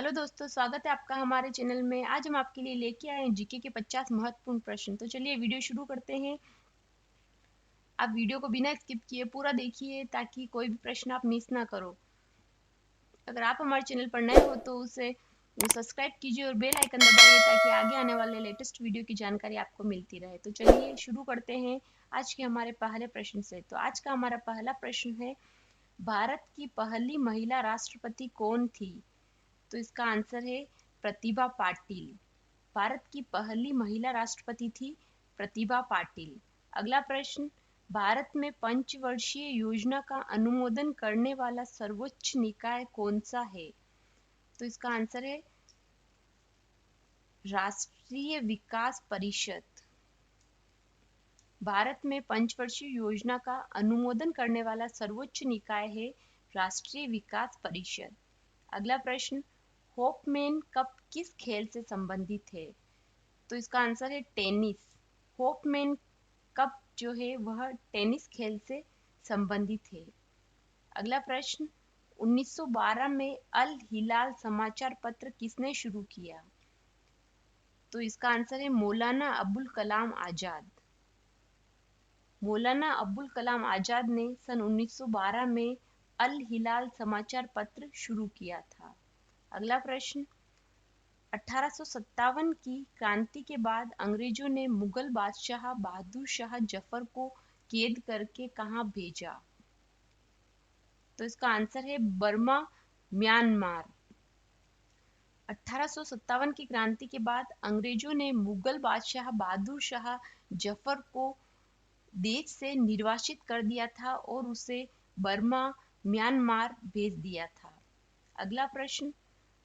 Hello दोस्तों, स्वागत है आपका हमारे चैनल में। आज हम आपके लिए लेके आए हैं जीके के 50 महत्वपूर्ण प्रश्न। तो चलिए वीडियो शुरू करते हैं। आप वीडियो को बिना स्किप किए पूरा देखिए ताकि कोई भी प्रश्न आप मिस ना करो। अगर आप हमारे चैनल पर नए हो तो उसे सब्सक्राइब कीजिए और बेल आइकन दबाइए ताकि आगे आने वाले लेटेस्ट वीडियो की जानकारी आपको मिलती रहे। तो चलिए शुरू करते हैं आज के हमारे पहले प्रश्न से। तो आज का हमारा पहला प्रश्न है, भारत की पहली महिला राष्ट्रपति कौन थी? तो इसका आंसर है प्रतिभा पाटिल। भारत की पहली महिला राष्ट्रपति थी प्रतिभा पाटिल। अगला प्रश्न, भारत में पंचवर्षीय योजना का अनुमोदन करने वाला सर्वोच्च निकाय कौन सा है? तो इसका आंसर है राष्ट्रीय विकास परिषद। भारत में पंचवर्षीय योजना का अनुमोदन करने वाला सर्वोच्च निकाय है राष्ट्रीय विकास परिषद। अगला प्रश्न, होपमैन कप किस खेल से संबंधित है? तो इसका आंसर है टेनिस। होपमैन कप जो है वह टेनिस खेल से संबंधित है। अगला प्रश्न, 1912 में अल हिलाल समाचार पत्र किसने शुरू किया? तो इसका आंसर है मौलाना अबुल कलाम आजाद। मौलाना अबुल कलाम आजाद ने सन 1912 में अल हिलाल समाचार पत्र शुरू किया था। अगला प्रश्न, 1857 की क्रांति के बाद अंग्रेजों ने मुगल बादशाह बहादुर शाह जफर को कैद करके कहाँ भेजा? तो इसका आंसर है बर्मा, म्यांमार। 1857 की क्रांति के बाद अंग्रेजों ने मुगल बादशाह बहादुर शाह जफर को देश से निर्वासित कर दिया था और उसे बर्मा, म्यांमार भेज दिया था। अगला प्रश्न,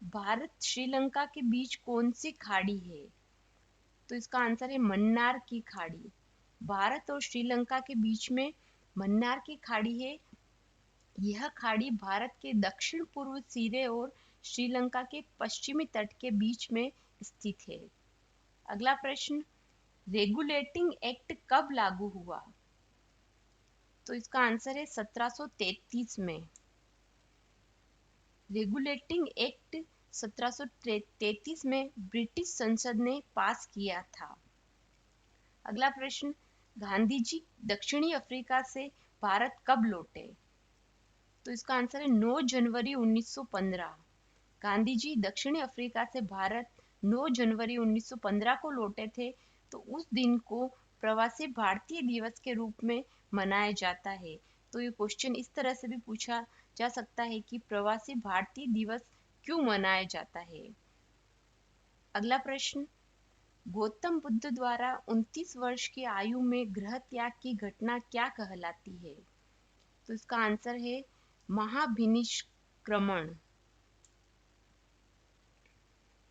भारत श्रीलंका के बीच कौन सी खाड़ी है? तो इसका आंसर है मन्नार की खाड़ी। भारत और श्रीलंका के बीच में मन्नार की खाड़ी है। यह खाड़ी भारत के दक्षिण पूर्व सिरे और श्रीलंका के पश्चिमी तट के बीच में स्थित है। अगला प्रश्न, रेगुलेटिंग एक्ट कब लागू हुआ? तो इसका आंसर है 1733 में। रेगुलेटिंग एक्ट 1733 में ब्रिटिश संसद ने पास किया था। अगला प्रश्न, गांधी जी दक्षिणी अफ्रीका से भारत कब लौटे? तो इसका आंसर है 9 जनवरी 1915। गांधी जी दक्षिणी अफ्रीका से भारत 9 जनवरी 1915 को लौटे थे। तो उस दिन को प्रवासी भारतीय दिवस के रूप में मनाया जाता है। तो ये क्वेश्चन इस तरह से भी पूछा जा सकता है कि प्रवासी भारतीय दिवस क्यों मनाया जाता है। अगला प्रश्न, गौतम बुद्ध द्वारा 29 वर्ष की आयु में गृह त्याग की घटना क्या कहलाती है? तो इसका आंसर है महाभिनिष्क्रमण।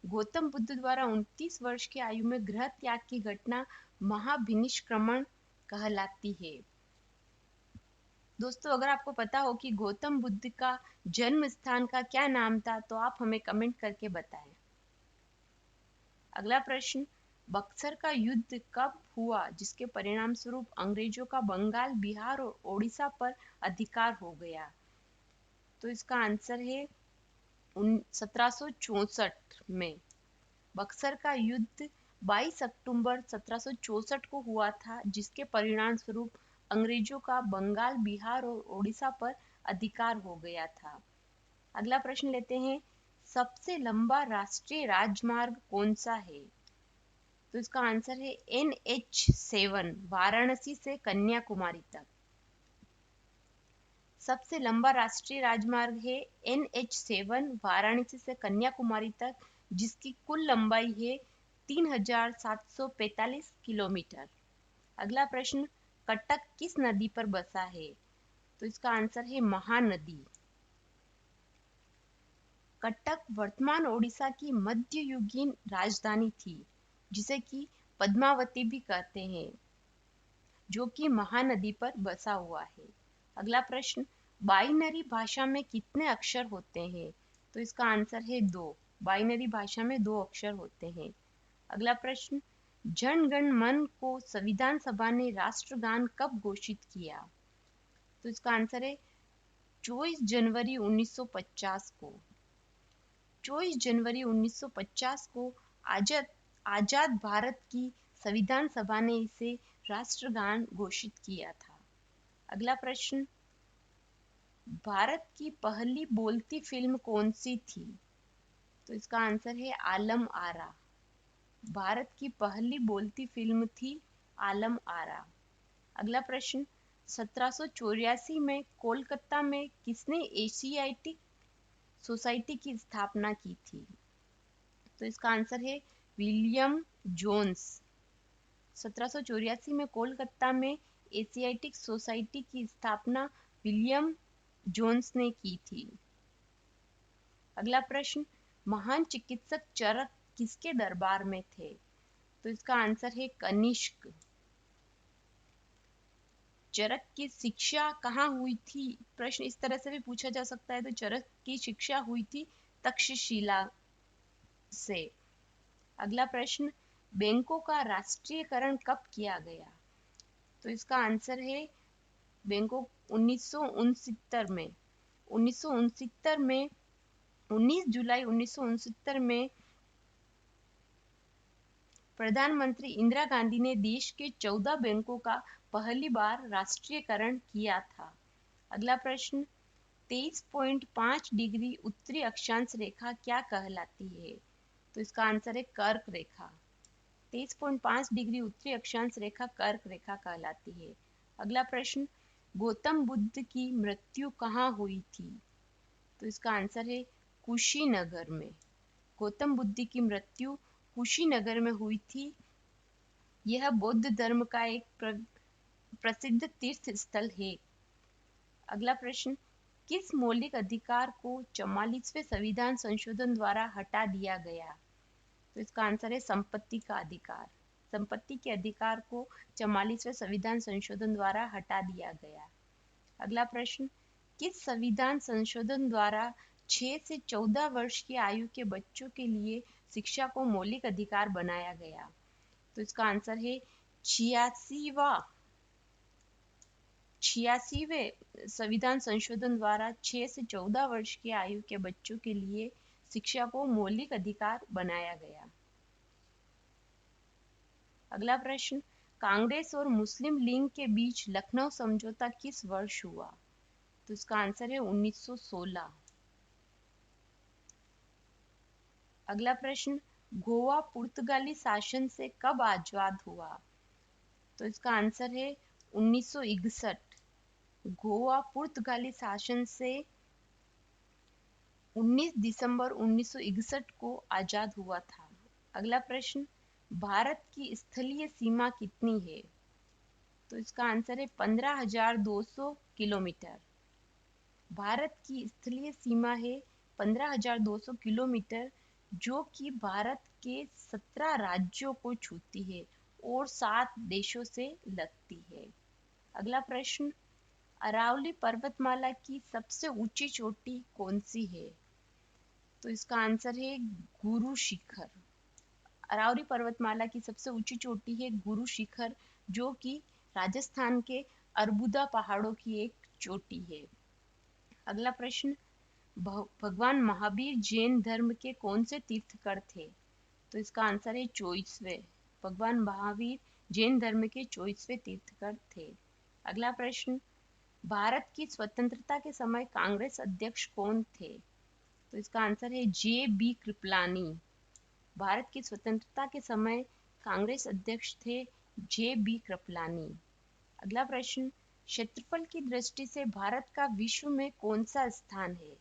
गौतम बुद्ध द्वारा 29 वर्ष की आयु में गृह त्याग की घटना महाभिनिष्क्रमण कहलाती है। दोस्तों, अगर आपको पता हो कि गौतम बुद्ध का जन्म स्थान का क्या नाम था तो आप हमें कमेंट करके बताएं। अगला प्रश्न, बक्सर का युद्ध कब हुआ जिसके परिणाम स्वरूप अंग्रेजों का बंगाल, बिहार और ओडिशा पर अधिकार हो गया? तो इसका आंसर है 1764 में। बक्सर का युद्ध 22 अक्टूबर 1764 को हुआ था जिसके परिणाम स्वरूप अंग्रेजों का बंगाल, बिहार और ओडिशा पर अधिकार हो गया था। अगला प्रश्न लेते हैं, सबसे लंबा राष्ट्रीय राजमार्ग कौन सा है? तो इसका आंसर है NH7 वाराणसी से कन्याकुमारी तक। सबसे लंबा राष्ट्रीय राजमार्ग है NH7 वाराणसी से कन्याकुमारी तक, जिसकी कुल लंबाई है 3745 किलोमीटर। अगला प्रश्न, कटक किस नदी पर बसा है? तो इसका आंसर है महानदी। कटक वर्तमान ओडिशा की मध्ययुगीन राजधानी थी जिसे कि पद्मावती भी कहते हैं, जो कि महानदी पर बसा हुआ है। अगला प्रश्न, बाइनरी भाषा में कितने अक्षर होते हैं? तो इसका आंसर है 2। बाइनरी भाषा में 2 अक्षर होते हैं। अगला प्रश्न, जन गण मन को संविधान सभा ने राष्ट्रगान कब घोषित किया? तो इसका आंसर है 24 जनवरी 1950 को। 24 जनवरी 1950 को आजाद आजाद भारत की संविधान सभा ने इसे राष्ट्रगान घोषित किया था। अगला प्रश्न, भारत की पहली बोलती फिल्म कौन सी थी? तो इसका आंसर है आलम आरा। भारत की पहली बोलती फिल्म थी आलम आरा। अगला प्रश्न, 1784 में कोलकाता में किसने एशियाटिक सोसाइटी की स्थापना की थी? तो इसका आंसर है विलियम जोन्स। 1784 में कोलकाता में एशियाटिक सोसाइटी की स्थापना विलियम जोन्स ने की थी। अगला प्रश्न, महान चिकित्सक चरक किसके दरबार में थे? तो इसका आंसर है कनिष्क। चरक की शिक्षा कहाँ हुई थी? प्रश्न इस तरह से भी पूछा जा सकता है। तो चरक की शिक्षा हुई थी तक्षशिला से। अगला प्रश्न, बैंकों का राष्ट्रीयकरण कब किया गया? तो इसका आंसर है बैंकों 1969 में। 1969 में 19 जुलाई 1969 में प्रधानमंत्री इंदिरा गांधी ने देश के 14 बैंकों का पहली बार राष्ट्रीयकरण किया था। अगला प्रश्न, 23.5 डिग्री उत्तरी अक्षांश रेखा क्या कहलाती है? तो इसका आंसर है कर्क रेखा। 23.5 डिग्री उत्तरी अक्षांश रेखा कर्क रेखा कहलाती है। अगला प्रश्न, गौतम बुद्ध की मृत्यु कहाँ हुई थी? तो इसका आंसर है कुशीनगर में। गौतम बुद्ध की मृत्यु कुशीनगर में हुई थी। यह बौद्ध धर्म का एक प्रसिद्ध तीर्थ स्थल है। अगला प्रश्न, किस मौलिक अधिकार को 44वें संविधान संशोधन द्वारा हटा दिया गया? तो इसका आंसर है संपत्ति का अधिकार। संपत्ति के अधिकार को 44वें संविधान संशोधन द्वारा हटा दिया गया। अगला प्रश्न, किस संविधान संशोधन द्वारा 6 से 14 वर्ष की आयु के बच्चों के लिए शिक्षा को मौलिक अधिकार बनाया गया? तो इसका आंसर है 86वें संविधान संशोधन द्वारा 6 से 14 वर्ष की आयु के बच्चों के लिए शिक्षा को मौलिक अधिकार बनाया गया। अगला प्रश्न, कांग्रेस और मुस्लिम लीग के बीच लखनऊ समझौता किस वर्ष हुआ? तो इसका आंसर है 1916। अगला प्रश्न, गोवा पुर्तगाली शासन से कब आजाद हुआ? तो इसका आंसर है 1961। गोवा पुर्तगाली शासन से 19 दिसंबर 1961 को आजाद हुआ था। अगला प्रश्न, भारत की स्थलीय सीमा कितनी है? तो इसका आंसर है 15,200 किलोमीटर। भारत की स्थलीय सीमा है 15,200 किलोमीटर, जो कि भारत के 17 राज्यों को छूती है और 7 देशों से लगती है। अगला प्रश्न, अरावली पर्वतमाला की सबसे ऊंची चोटी कौन सी है? तो इसका आंसर है गुरु शिखर। अरावली पर्वतमाला की सबसे ऊंची चोटी है गुरु शिखर, जो कि राजस्थान के अरबुदा पहाड़ों की एक चोटी है। अगला प्रश्न, भगवान महावीर जैन धर्म के कौन से तीर्थंकर थे? तो इसका आंसर है 24वें। भगवान महावीर जैन धर्म के 24वें तीर्थंकर थे। अगला प्रश्न, भारत की स्वतंत्रता के समय कांग्रेस अध्यक्ष कौन थे? तो इसका आंसर है जे.बी. कृपलानी। भारत की स्वतंत्रता के समय कांग्रेस अध्यक्ष थे जे.बी. कृपलानी। अगला प्रश्न, क्षेत्रफल की दृष्टि से भारत का विश्व में कौन सा स्थान है?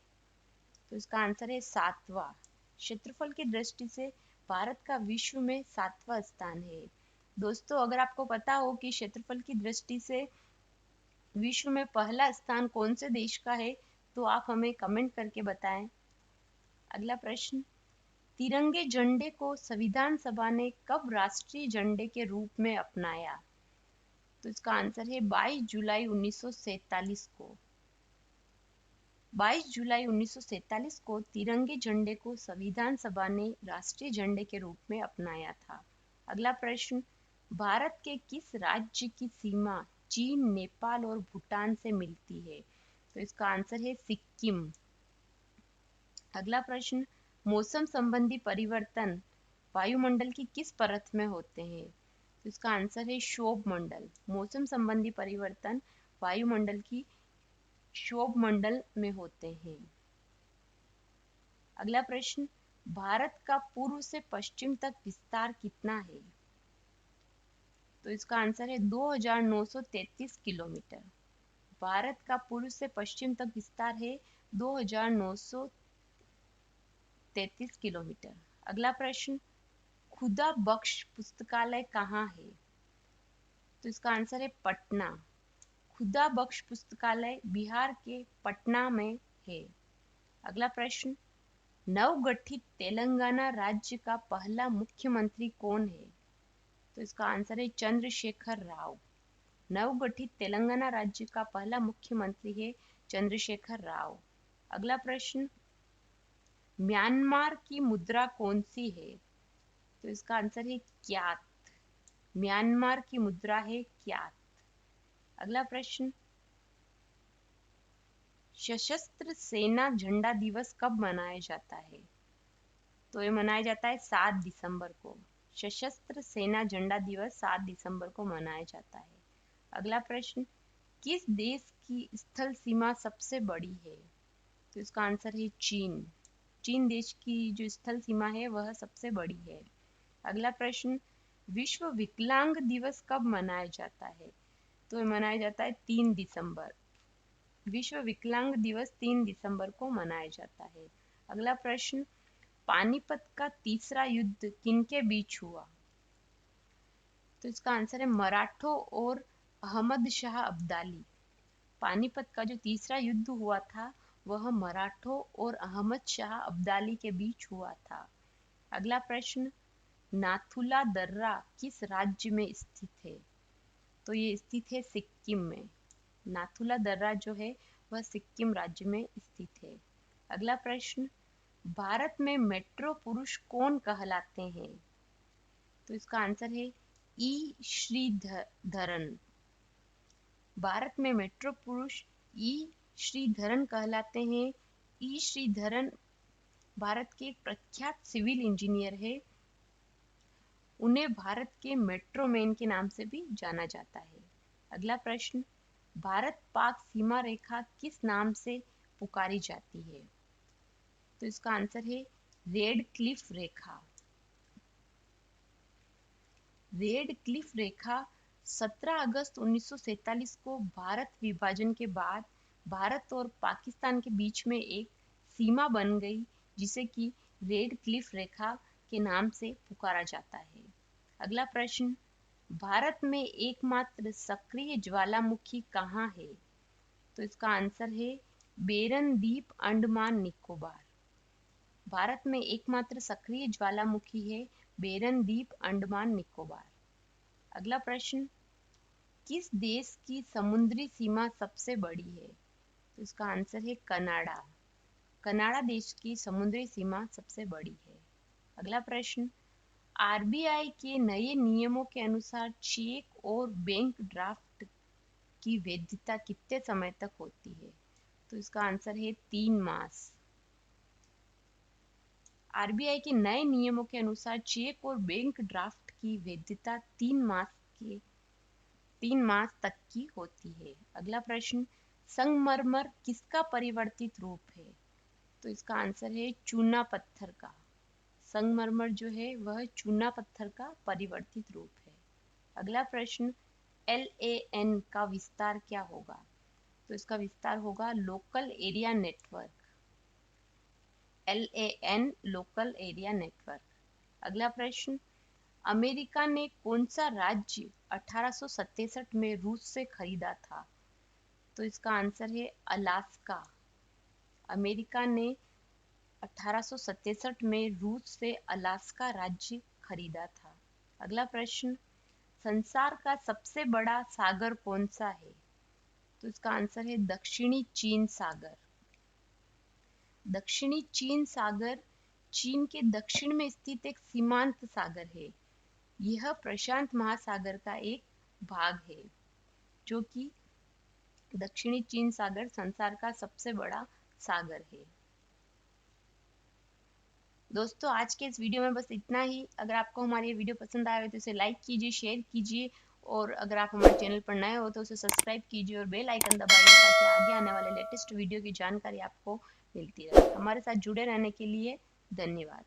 तो इसका आंसर है 7वां। क्षेत्रफल की दृष्टि से भारत का विश्व में 7वां स्थान है। दोस्तों, अगर आपको पता हो कि क्षेत्रफल की दृष्टि से विश्व में पहला स्थान कौन से देश का है, तो आप हमें कमेंट करके बताएं। अगला प्रश्न, तिरंगे झंडे को संविधान सभा ने कब राष्ट्रीय झंडे के रूप में अपनाया? तो इसका आंसर है 22 जुलाई 1947 को। 22 जुलाई 1947 को तिरंगे झंडे को संविधान सभा ने राष्ट्रीय झंडे के रूप में अपनाया था। अगला प्रश्न, भारत के किस राज्य की सीमा चीन, नेपाल और भूटान से मिलती है? तो इसका आंसर है सिक्किम। अगला प्रश्न, मौसम संबंधी परिवर्तन वायुमंडल की किस परत में होते हैं? तो इसका आंसर है क्षोभ मंडल। मौसम संबंधी परिवर्तन वायुमंडल की क्षोभ मंडल में होते हैं। अगला प्रश्न, भारत का पूर्व से पश्चिम तक विस्तार कितना है? तो इसका आंसर है 2933 किलोमीटर। भारत का पूर्व से पश्चिम तक विस्तार है 2933 किलोमीटर। अगला प्रश्न, खुदा बख्श पुस्तकालय कहाँ है? तो इसका आंसर है पटना। खुदा बख्श पुस्तकालय बिहार के पटना में है। अगला प्रश्न, नवगठित तेलंगाना राज्य का पहला मुख्यमंत्री कौन है? तो इसका आंसर है चंद्रशेखर राव। नवगठित तेलंगाना राज्य का पहला मुख्यमंत्री है चंद्रशेखर राव। अगला प्रश्न, म्यांमार की मुद्रा कौन सी है? तो इसका आंसर है क्यात। म्यांमार की मुद्रा है क्यात। अगला प्रश्न, सशस्त्र सेना झंडा दिवस कब मनाया जाता है? तो ये मनाया जाता है 7 दिसंबर को। सशस्त्र सेना झंडा दिवस 7 दिसंबर को मनाया जाता है। अगला प्रश्न, किस देश की स्थल सीमा सबसे बड़ी है? तो इसका आंसर है चीन। चीन देश की जो स्थल सीमा है वह सबसे बड़ी है। अगला प्रश्न, विश्व विकलांग दिवस कब मनाया जाता है? तो ये मनाया जाता है 3 दिसंबर। विश्व विकलांग दिवस 3 दिसंबर को मनाया जाता है। अगला प्रश्न, पानीपत का तीसरा युद्ध किनके बीच हुआ? तो इसका आंसर है मराठों और अहमद शाह अब्दाली। पानीपत का जो तीसरा युद्ध हुआ था वह मराठों और अहमद शाह अब्दाली के बीच हुआ था। अगला प्रश्न, नाथुला दर्रा किस राज्य में स्थित है? तो ये स्थित है सिक्किम में। नाथुला दर्रा जो है वह सिक्किम राज्य में स्थित है। अगला प्रश्न, भारत में मेट्रो पुरुष कौन कहलाते हैं? तो इसका आंसर है ई श्रीधरन। भारत में मेट्रो पुरुष ई श्रीधरन कहलाते हैं। ई श्रीधरन भारत के एक प्रख्यात सिविल इंजीनियर है। उन्हें भारत के मेट्रो मैन के नाम से भी जाना जाता है। अगला प्रश्न, भारत पाक सीमा रेखा किस नाम से पुकारी जाती है? तो इसका आंसर है रेड क्लिफ रेखा। रेड क्लिफ रेखा 17 अगस्त 1947 को भारत विभाजन के बाद भारत और पाकिस्तान के बीच में एक सीमा बन गई, जिसे कि रेड क्लिफ रेखा के नाम से पुकारा जाता है। अगला प्रश्न, भारत में एकमात्र सक्रिय ज्वालामुखी कहाँ है? तो इसका आंसर है बेरन द्वीप, अंडमान निकोबार। भारत में एकमात्र सक्रिय ज्वालामुखी है बेरन द्वीप, अंडमान निकोबार। अगला प्रश्न, किस देश की समुद्री सीमा सबसे बड़ी है? तो इसका आंसर है कनाडा। कनाडा देश की समुद्री सीमा सबसे बड़ी है। अगला प्रश्न, आरबीआई के नए नियमों के अनुसार चेक और बैंक ड्राफ्ट की वैधता कितने समय तक होती है? तो इसका आंसर है 3 मास। आरबीआई के नए नियमों के अनुसार चेक और बैंक ड्राफ्ट की वैधता 3 मास तक की होती है। अगला प्रश्न, संगमरमर किसका परिवर्तित रूप है? तो इसका आंसर है चूना पत्थर का। संगमरमर जो है वह चूना पत्थर का परिवर्तित रूप है। अगला प्रश्न, LAN का विस्तार क्या होगा? तो इसका विस्तार होगा local area network. LAN local area network. अगला प्रश्न, अमेरिका ने कौन सा राज्य 1867 में रूस से खरीदा था? तो इसका आंसर है अलास्का। अमेरिका ने 1867 में रूस से अलास्का राज्य खरीदा था। अगला प्रश्न, संसार का सबसे बड़ा सागर कौन सा है? तो इसका आंसर है दक्षिणी चीन सागर। दक्षिणी चीन सागर चीन के दक्षिण में स्थित एक सीमांत सागर है। यह प्रशांत महासागर का एक भाग है, जो कि दक्षिणी चीन सागर संसार का सबसे बड़ा सागर है। दोस्तों आज के इस वीडियो में बस इतना ही। अगर आपको हमारी ये वीडियो पसंद आए तो इसे लाइक कीजिए, शेयर कीजिए और अगर आप हमारे चैनल पर नए हो तो उसे सब्सक्राइब कीजिए और बेल आइकन दबाइए ताकि आगे आने वाले लेटेस्ट वीडियो की जानकारी आपको मिलती रहे। हमारे साथ जुड़े रहने के लिए धन्यवाद।